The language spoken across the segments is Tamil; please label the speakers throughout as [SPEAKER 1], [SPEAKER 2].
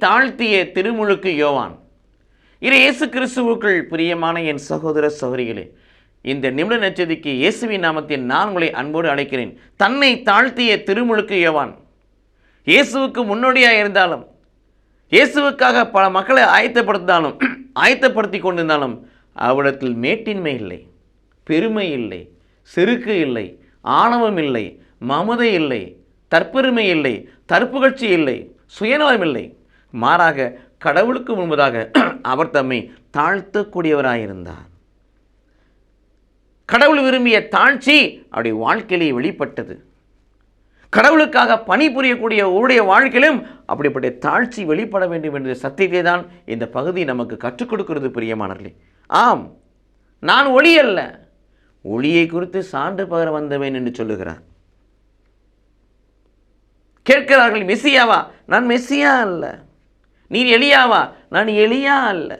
[SPEAKER 1] தாழ்த்திய திருமுழுக்கு யோவான். இயேசு கிறிஸ்துவுக்குள் பிரியமான என் சகோதர சகோதரிகளே, இந்த நிமிட நட்சத்திரக்கு இயேசுவின் நாமத்தில் நான் உங்களை அன்போடு அழைக்கிறேன். தன்னை தாழ்த்திய திருமுழுக்கு யோவான் இயேசுவுக்கு முன்னோடியாக இருந்தாலும், இயேசுவுக்காக பல மக்களை ஆயத்தப்படுத்தி கொண்டிருந்தாலும் அவரிடத்தில் மேட்டின்மை இல்லை, பெருமை இல்லை, செருக்கு இல்லை, ஆணவம் இல்லை, மமதை இல்லை, தற்பெருமை இல்லை, தற்புகழ்ச்சி இல்லை, சுயநலம் இல்லை. மாறாக கடவுளுக்கு முன்பதாக அவர் தம்மை தாழ்த்தக்கூடியவராயிருந்தார். கடவுள் விரும்பிய தாழ்ச்சி அவருடைய வாழ்க்கையிலே வெளிப்பட்டது. கடவுளுக்காக பணிபுரியக்கூடிய உடைய வாழ்க்கையிலும் அப்படிப்பட்ட தாழ்ச்சி வெளிப்பட வேண்டும் என்ற சத்தியத்தை தான் இந்த பகுதி நமக்கு கற்றுக் கொடுக்கிறது. பிரியமானவர்களே, ஆம், நான் ஒளி அல்ல, ஒளியை குறித்து சான்று பகர வந்தவேன் என்று சொல்லுகிறார். கேட்கிறார்கள், மெசியாவா? நான் மெசியா அல்ல. நீர் எலியாவா? நான் எலியா அல்ல.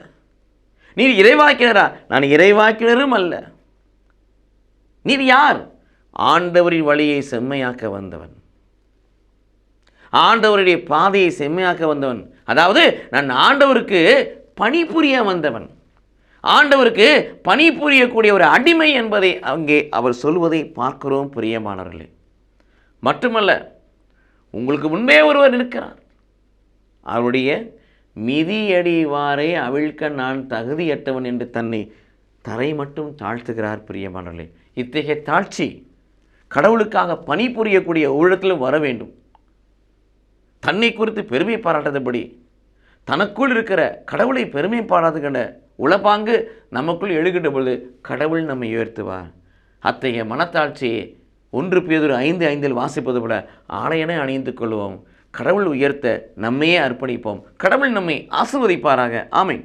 [SPEAKER 1] நீர் இறைவாக்கினரா? நான் இறைவாக்கினரும் அல்ல. நீர் யார்? ஆண்டவரின் வழியை செம்மையாக்க வந்தவன், ஆண்டவருடைய பாதையை செம்மையாக்க வந்தவன். அதாவது நான் ஆண்டவருக்கு பணிபுரிய வந்தவன், ஆண்டவருக்கு பணிபுரியக்கூடிய ஒரு அடிமை என்பதை அங்கே அவர் சொல்வதை பார்க்கிறோம். பிரியமானவர்களே, மட்டுமல்ல, உங்களுக்கு முன்பே ஒருவர் இருக்கிறார், அவருடைய மிதியடிவாரை அவிழ்க்க நான் தகுதியற்றவன் என்று தன்னை தரை மட்டும் தாழ்த்துகிறார். பிரியமானவர்களே, இத்தகைய தாழ்ச்சி கடவுளுக்காக பணிபுரியக்கூடிய உள்ளத்திலும் வர வேண்டும். தன்னை குறித்து பெருமை பாராட்டாதபடி தனக்குள் இருக்கிற கடவுளை பெருமை பாராட்டுகின்ற உளப்பாங்கு நமக்குள் எழுகின்ற பொழுது கடவுள் நம்மை உயர்த்துவார். அத்தகைய மனத்தாட்சியை 1 பேதுரு 5:5 வாசிப்பது போல ஆடையனை அணிந்து கொள்வோம். கடவுள் உயர்த்த நம்மையே அர்ப்பணிப்போம். கடவுள் நம்மை ஆசீர்வதிப்பாராக. ஆமென்.